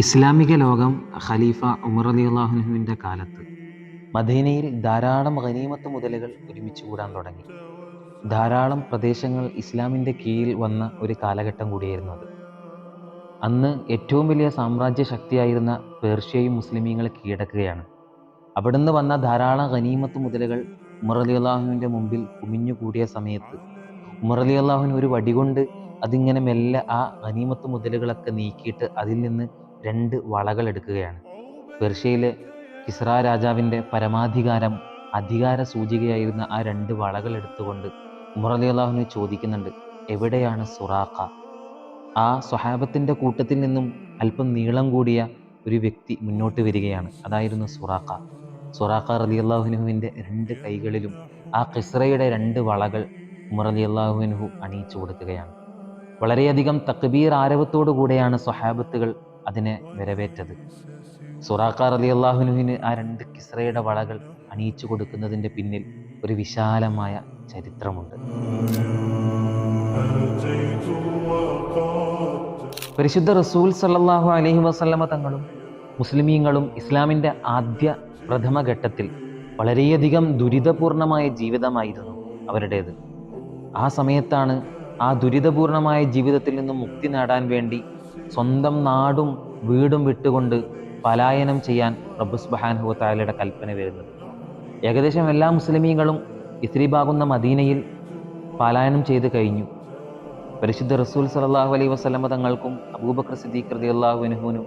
ഇസ്ലാമിക ലോകം ഖലീഫ ഉമർ റളിയല്ലാഹു അൻഹുവിൻ്റെ കാലത്ത് മദീനയിൽ ധാരാളം ഗനീമത്ത് മുതലുകൾ ഒരുമിച്ച് കൂടാൻ തുടങ്ങി. ധാരാളം പ്രദേശങ്ങൾ ഇസ്ലാമിൻ്റെ കീഴിൽ വന്ന ഒരു കാലഘട്ടം കൂടിയായിരുന്നു അത്. അന്ന് ഏറ്റവും വലിയ സാമ്രാജ്യ ശക്തിയായിരുന്ന പേർഷ്യയും മുസ്ലിമീങ്ങൾ കീഴടക്കുകയാണ്. അവിടുന്ന് വന്ന ധാരാളം ഗനീമത്ത് മുതലുകൾ ഉമർ റളിയല്ലാഹുവിൻ്റെ മുമ്പിൽ കുമിഞ്ഞുകൂടിയ സമയത്ത് ഉമർ റളിയല്ലാഹുവിന് ഒരു വടികൊണ്ട് അതിങ്ങനെ മെല്ലെ ആ ഗനീമത്ത് മുതലുകളൊക്കെ നീക്കിയിട്ട് അതിൽ നിന്ന് രണ്ട് വളകൾ എടുക്കുകയാണ്. പേർഷ്യയിലെ കിസ്ര രാജാവിൻ്റെ പരമാധികാരം അധികാര സൂചികയായിരുന്ന ആ രണ്ട് വളകൾ എടുത്തുകൊണ്ട് ഉമർ റളിയല്ലാഹു ചോദിക്കുന്നുണ്ട്, എവിടെയാണ് സുറാഖ? ആ സ്വഹാബത്തിൻ്റെ കൂട്ടത്തിൽ നിന്നും അല്പം നീളം കൂടിയ ഒരു വ്യക്തി മുന്നോട്ട് വരികയാണ്. അതായിരുന്നു സുറാഖ. സുറാഖ റളിയല്ലാഹുവിൻ്റെ രണ്ട് കൈകളിലും ആ കിസ്രയുടെ രണ്ട് വളകൾ ഉമർ റളിയല്ലാഹു അണിയിച്ചു കൊടുക്കുകയാണ്. വളരെയധികം തക്ബീർ ആരവത്തോടു കൂടെയാണ് സ്വഹാബത്തുകൾ അതിനെ വരവേറ്റത്. സുറാഖ റളിയല്ലാഹുവിന് ആ രണ്ട് കിസ്രയുടെ വളകൾ അണിയിച്ചു കൊടുക്കുന്നതിൻ്റെ പിന്നിൽ ഒരു വിശാലമായ ചരിത്രമുണ്ട്. പരിശുദ്ധ റസൂൽ സല്ലല്ലാഹു അലൈഹി വസല്ലമ തങ്ങളും മുസ്ലിമീങ്ങളും ഇസ്ലാമിൻ്റെ ആദ്യ പ്രഥമ ഘട്ടത്തിൽ വളരെയധികം ദുരിതപൂർണമായ ജീവിതമായിരുന്നു അവരുടേത്. ആ സമയത്താണ് ആ ദുരിതപൂർണമായ ജീവിതത്തിൽ നിന്നും മുക്തി നേടാൻ വേണ്ടി സ്വന്തം നാടും വീടും വിട്ടുകൊണ്ട് പലായനം ചെയ്യാൻ റബ്ബ് സുബ്ഹാനഹു വ തആലയുടെ കൽപ്പന വരുന്നത്. ഏകദേശം എല്ലാ മുസ്ലിമീങ്ങളും ഇസ്രിബാകുന്ന മദീനയിൽ പലായനം ചെയ്ത് കഴിഞ്ഞു. പരിശുദ്ധ റസൂൽ സല്ലല്ലാഹു അലൈഹി വസല്ലമ തങ്ങൾക്കും അബൂബക്കർ സിദ്ദീഖ് റളിയല്ലാഹു അൻഹുവിനും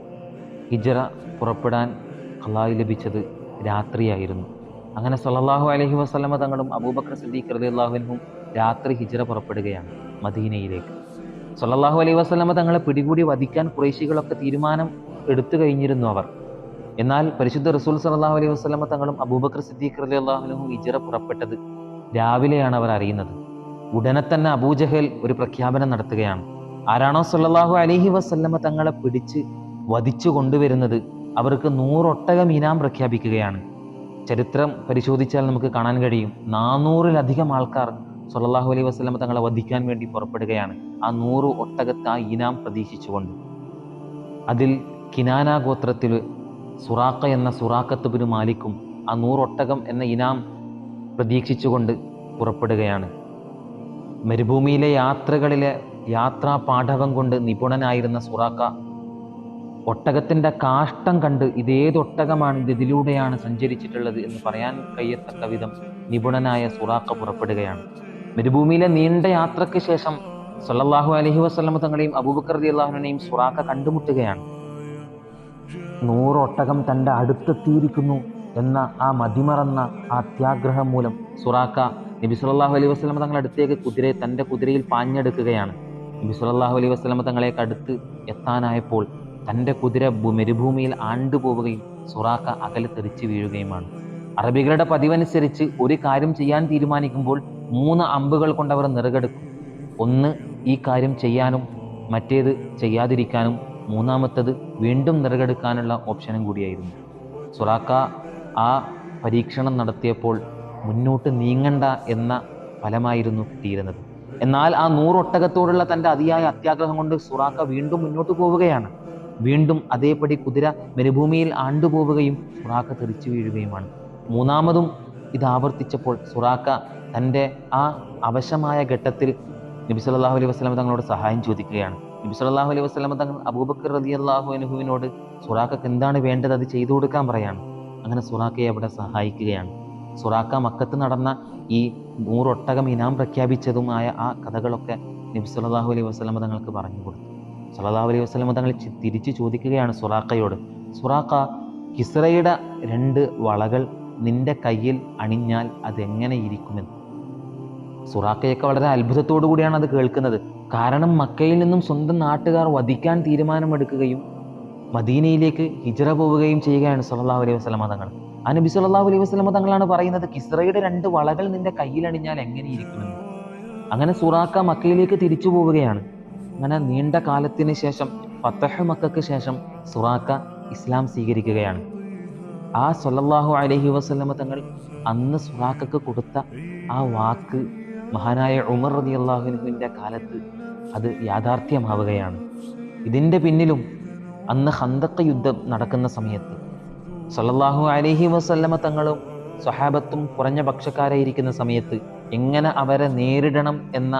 ഹിജ്റ പുറപ്പെടാൻ ഖളായി ലഭിച്ചത് രാത്രിയായിരുന്നു. അങ്ങനെ സല്ലല്ലാഹു അലൈഹി വസല്ലമ തങ്ങളും അബൂബക്കർ സിദ്ദീഖ് റളിയല്ലാഹു അൻഹും രാത്രി ഹിജ്റ പുറപ്പെടുകയാണ് മദീനയിലേക്ക്. സല്ലല്ലാഹു അലൈഹി വസല്ലമ തങ്ങളെ പിടികൂടി വധിക്കാൻ ഖുറൈശികളൊക്കെ തീരുമാനം എടുത്തു കഴിഞ്ഞിരുന്നു അവർ. എന്നാൽ പരിശുദ്ധ റസൂൽ സല്ലല്ലാഹു അലൈഹി വസല്ലമ തങ്ങളും അബൂബക്കർ സിദ്ദീഖ് റളിയല്ലാഹു അൻഹും ഹിജ്റ പുറപ്പെട്ടത് രാവിലെയാണ് അവർ അറിയുന്നത്. ഉടനെ തന്നെ അബൂജഹൽ ഒരു പ്രഖ്യാപനം നടത്തുകയാണ്. ആരാണോ സല്ലല്ലാഹു അലൈഹി വസല്ലമ തങ്ങളെ പിടിച്ച് വധിച്ചു കൊണ്ടുവരുന്നത് അവർക്ക് 100 ഒട്ടകം ഇനാം പ്രഖ്യാപിക്കുകയാണ്. ചരിത്രം പരിശോധിച്ചാൽ നമുക്ക് കാണാൻ കഴിയും, 400-ലധികം ആൾക്കാർ സല്ലല്ലാഹു അലൈഹി വസല്ലമ തങ്ങളെ വധിക്കാൻ വേണ്ടി പുറപ്പെടുകയാണ്, ആ 100 ഒട്ടകത്തെ ആ ഇനാം പ്രതീക്ഷിച്ചുകൊണ്ട്. അതിൽ കിനാന ഗോത്രത്തിൽ സുറാഖ എന്ന സുറാഖത്ത് ബിനു മാലിക്കും ആ 100 ഒട്ടകം എന്ന ഇനാം പ്രതീക്ഷിച്ചുകൊണ്ട് പുറപ്പെടുകയാണ്. മരുഭൂമിയിലെ യാത്രകളിലെ യാത്രാ പാഠവം കൊണ്ട് നിപുണനായിരുന്ന സുറാഖ ഒട്ടകത്തിൻ്റെ കാഷ്ടം കണ്ട് ഇതേതൊട്ടകമാണ്, ഇതിലൂടെയാണ് സഞ്ചരിച്ചിട്ടുള്ളത് എന്ന് പറയാൻ കഴിയത്തക്ക വിധം നിപുണനായ സുറാഖ പുറപ്പെടുകയാണ്. മരുഭൂമിയിലെ നീണ്ട യാത്രയ്ക്ക് ശേഷം സല്ലല്ലാഹു അലൈഹി വസല്ലമ തങ്ങളെയും അബൂബക്കർ റളിയല്ലാഹു അൻഹുവിനെയും സുറാഖ കണ്ടുമുട്ടുകയാണ്. 100 ഒട്ടകം തൻ്റെ അടുത്തെത്തിയിരിക്കുന്നു എന്ന ആ മതിമറന്ന ആ അത്യാഗ്രഹം മൂലം സുറാഖ നബി സല്ലല്ലാഹു അലൈഹി വസല്ലമ തങ്ങളുടെ അടുത്തേക്ക് തൻ്റെ കുതിരയിൽ പാഞ്ഞെടുക്കുകയാണ്. നബി സല്ലല്ലാഹു അലൈഹി വസല്ലമ തങ്ങളേക്ക് അടുത്ത് എത്താനായപ്പോൾ തൻ്റെ കുതിര മരുഭൂമിയിൽ ആണ്ടുപോവുകയും സുറാഖ അകലെ തെറിച്ചു വീഴുകയുമാണ്. അറബികളുടെ പതിവനുസരിച്ച് ഒരു കാര്യം ചെയ്യാൻ തീരുമാനിക്കുമ്പോൾ 3 അമ്പുകൾ കൊണ്ട് അവർ നിറകെടുക്കും. ഒന്ന് ഈ കാര്യം ചെയ്യാനും മറ്റേത് ചെയ്യാതിരിക്കാനും, മൂന്നാമത്തത് വീണ്ടും നിറകെടുക്കാനുള്ള ഓപ്ഷനും കൂടിയായിരുന്നു. സുറാഖ ആ പരീക്ഷണം നടത്തിയപ്പോൾ മുന്നോട്ട് നീങ്ങണ്ട എന്ന ഫലമായിരുന്നു കിട്ടിയിരുന്നത്. എന്നാൽ ആ 100 ഒട്ടകത്തോടുള്ള തൻ്റെ അതിയായ അത്യാഗ്രഹം കൊണ്ട് സുറാഖ വീണ്ടും മുന്നോട്ട് പോവുകയാണ്. വീണ്ടും അതേപടി കുതിര മരുഭൂമിയിൽ ആണ്ടുപോവുകയും സുറാഖ തെറിച്ചു വീഴുകയുമാണ്. മൂന്നാമതും ഇത് ആവർത്തിച്ചപ്പോൾ സുറാഖ തൻ്റെ ആ അവശമായ ഘട്ടത്തിൽ നബി സല്ലല്ലാഹു അലൈഹി വസല്ലമ തങ്ങളോട് സഹായം ചോദിക്കുകയാണ്. നബി സല്ലല്ലാഹു അലൈഹി വസല്ലമ തങ്ങൾ അബൂബക്കർ റളിയല്ലാഹു അൻഹുവിനോട് സുറാഖക്ക് എന്താണ് വേണ്ടത് അത് ചെയ്തു കൊടുക്കാൻ പറയാണ്. അങ്ങനെ സുറാഖയെ അവിടെ സഹായിക്കുകയാണ്. സുറാഖ മക്കത്ത് നടന്ന ഈ 100 ഒട്ടകം ഇനാം പ്രഖ്യാപിച്ചതുമായ ആ കഥകളൊക്കെ നബി സല്ലല്ലാഹു അലൈഹി വസല്ലമ തങ്ങൾക്ക് പറഞ്ഞു കൊടുത്തു. സല്ലല്ലാഹു അലൈഹി വസല്ലമ തങ്ങൾ തിരിച്ചു ചോദിക്കുകയാണ് സുറാഖയോട്, സുറാഖ, കിസ്രയുടെ 2 വളകൾ നിന്റെ കയ്യിൽ അണിഞ്ഞാൽ അതെങ്ങനെ ഇരിക്കുമെന്ന്. സുറാഖയൊക്കെ വളരെ അത്ഭുതത്തോടു കൂടിയാണ് അത് കേൾക്കുന്നത്. കാരണം മക്കയിൽ നിന്നും സ്വന്തം നാട്ടുകാർ വധിക്കാൻ തീരുമാനമെടുക്കുകയും മദീനയിലേക്ക് ഹിജ്റ പോവുകയും ചെയ്യുകയാണ് സല്ലല്ലാഹു അലൈഹി വസല്ലമ തങ്ങൾ. ആ നബി സല്ലല്ലാഹു അലൈഹി വസല്ലമ തങ്ങളാണ് പറയുന്നത്, കിസ്രയുടെ 2 വളകൾ നിന്റെ കയ്യിൽ അണിഞ്ഞാൽ എങ്ങനെ ഇരിക്കുമെന്ന്. അങ്ങനെ സുറാഖ മക്കയിലേക്ക് തിരിച്ചു പോവുകയാണ്. അങ്ങനെ നീണ്ട കാലത്തിന് ശേഷം, ഫതഹ് മക്കയ്ക്ക് ശേഷം സുറാഖ ഇസ്ലാം സ്വീകരിക്കുകയാണ്. ആ സല്ലല്ലാഹു അലൈഹി വസല്ലമ തങ്ങൾ അന്ന് സുറാഖക്ക് കൊടുത്ത ആ വാക്ക് മഹാനായ ഉമർ റളിയല്ലാഹു അൻഹുവിൻ്റെ കാലത്ത് അത് യാഥാർത്ഥ്യമാവുകയാണ്. ഇതിൻ്റെ പിന്നിലും അന്ന് ഖന്തഖ് യുദ്ധം നടക്കുന്ന സമയത്ത് സല്ലല്ലാഹു അലൈഹി വസല്ലമ തങ്ങളും സ്വഹാബത്തും കുറഞ്ഞ പക്ഷക്കാരായിരിക്കുന്ന സമയത്ത് എങ്ങനെ അവരെ നേരിടണം എന്ന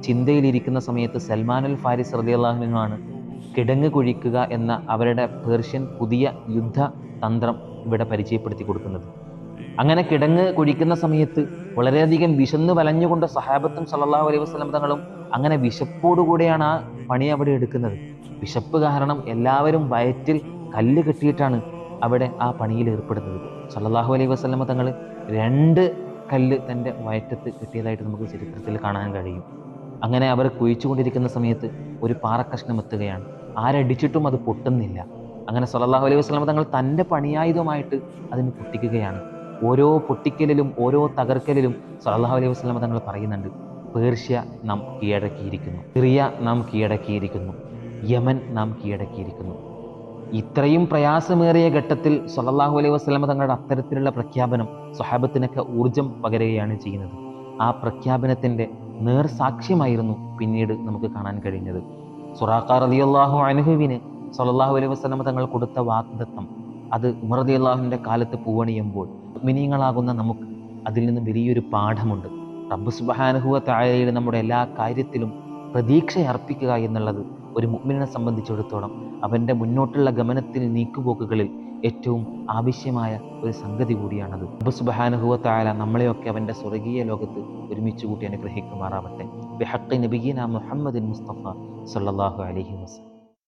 ചിന്തയിലിരിക്കുന്ന സമയത്ത് സൽമാനുൽ ഫാരിസ് റളിയല്ലാഹു അൻഹു ആണ് കിടങ്ങ് കുഴിക്കുക എന്ന അവരുടെ പേർഷ്യൻ പുതിയ യുദ്ധ തന്ത്രം ഇവിടെ പരിചയപ്പെടുത്തി കൊടുക്കുന്നത്. അങ്ങനെ കിടങ്ങ് കുഴിക്കുന്ന സമയത്ത് വളരെയധികം വിശന്ന് വലഞ്ഞുകൊണ്ട് സഹാബത്തും സല്ലല്ലാഹു അലൈഹി വസല്ലം തങ്ങളും അങ്ങനെ വിശപ്പോടുകൂടെയാണ് ആ പണി അവിടെ എടുക്കുന്നത്. വിശപ്പ് കാരണം എല്ലാവരും വയറ്റിൽ കല്ല് കെട്ടിയിട്ടാണ് അവിടെ ആ പണിയിൽ ഏർപ്പെടുന്നത്. സല്ലല്ലാഹു അലൈഹി വസല്ലം തങ്ങൾ 2 കല്ല് തൻ്റെ വയറ്റത്ത് കെട്ടിയതായിട്ട് നമുക്ക് ചരിത്രത്തിൽ കാണാൻ കഴിയും. അങ്ങനെ അവർ കുഴിച്ചുകൊണ്ടിരിക്കുന്ന സമയത്ത് ഒരു പാറക്കഷ്ണം എത്തുകയാണ്. ആരടിച്ചിട്ടും അത് പൊട്ടുന്നില്ല. അങ്ങനെ സല്ലല്ലാഹു അലൈഹി വസല്ലം തങ്ങൾ തൻ്റെ പണിയായുധമായിട്ട് അതിന് പൊട്ടിക്കുകയാണ്. ഓരോ പൊട്ടിക്കലിലും ഓരോ തകർക്കലിലും സല്ലല്ലാഹു അലൈഹി വസല്ലം തങ്ങൾ പറയുന്നുണ്ട്, പേർഷ്യ നാം കീഴടക്കിയിരിക്കുന്നു, സിറിയ നാം കീഴടക്കിയിരിക്കുന്നു, യമൻ നാം കീഴടക്കിയിരിക്കുന്നു. ഇത്രയും പ്രയാസമേറിയ ഘട്ടത്തിൽ സല്ലല്ലാഹു അലൈഹി വസല്ലം തങ്ങളുടെ അത്തരത്തിലുള്ള പ്രഖ്യാപനം സ്വഹാബത്തിനൊക്കെ ഊർജം പകരുകയാണ് ചെയ്യുന്നത്. ആ പ്രഖ്യാപനത്തിൻ്റെ നേർസാക്ഷ്യമായിരുന്നു പിന്നീട് നമുക്ക് കാണാൻ കഴിഞ്ഞത്. സുറാഖ റളിയല്ലാഹു അൻഹുവിന് സല്ലല്ലാഹു അലൈഹി വസല്ലം തങ്ങൾ കൊടുത്ത വാഗ്ദത്തം, അത് ഉമർ റളിയല്ലാഹുവിൻ്റെ കാലത്ത് പൂവണിയുമ്പോൾ മുഅ്മിനീങ്ങളാകുന്ന നമുക്ക് അതിൽ നിന്ന് വലിയൊരു പാഠമുണ്ട്. റബ്ബ് സുബ്ഹാനഹു വ തആലയിൽ നമ്മുടെ എല്ലാ കാര്യത്തിലും പ്രതീക്ഷ അർപ്പിക്കുക എന്നുള്ളത് ഒരു മുഅ്മിനെ സംബന്ധിച്ചിടത്തോളം അവൻ്റെ മുന്നോട്ടുള്ള ഗമനത്തിൽ നീക്കുപോക്കുകളിൽ ഏറ്റവും ആവശ്യമായ ഒരു സംഗതി കൂടിയാണത്. റബ്ബ് സുബ്ഹാനഹു വ തആല നമ്മളെയൊക്കെ അവൻ്റെ സ്വർഗീയ ലോകത്ത് ഒരുമിച്ച് കൂട്ടി അനുഗ്രഹിക്കുമാറാവട്ടെ. ബിഹഖ്ഖി നബിയിന മുഹമ്മദിൻ മുസ്തഫ സല്ലല്ലാഹു അലൈഹി വസല്ലം.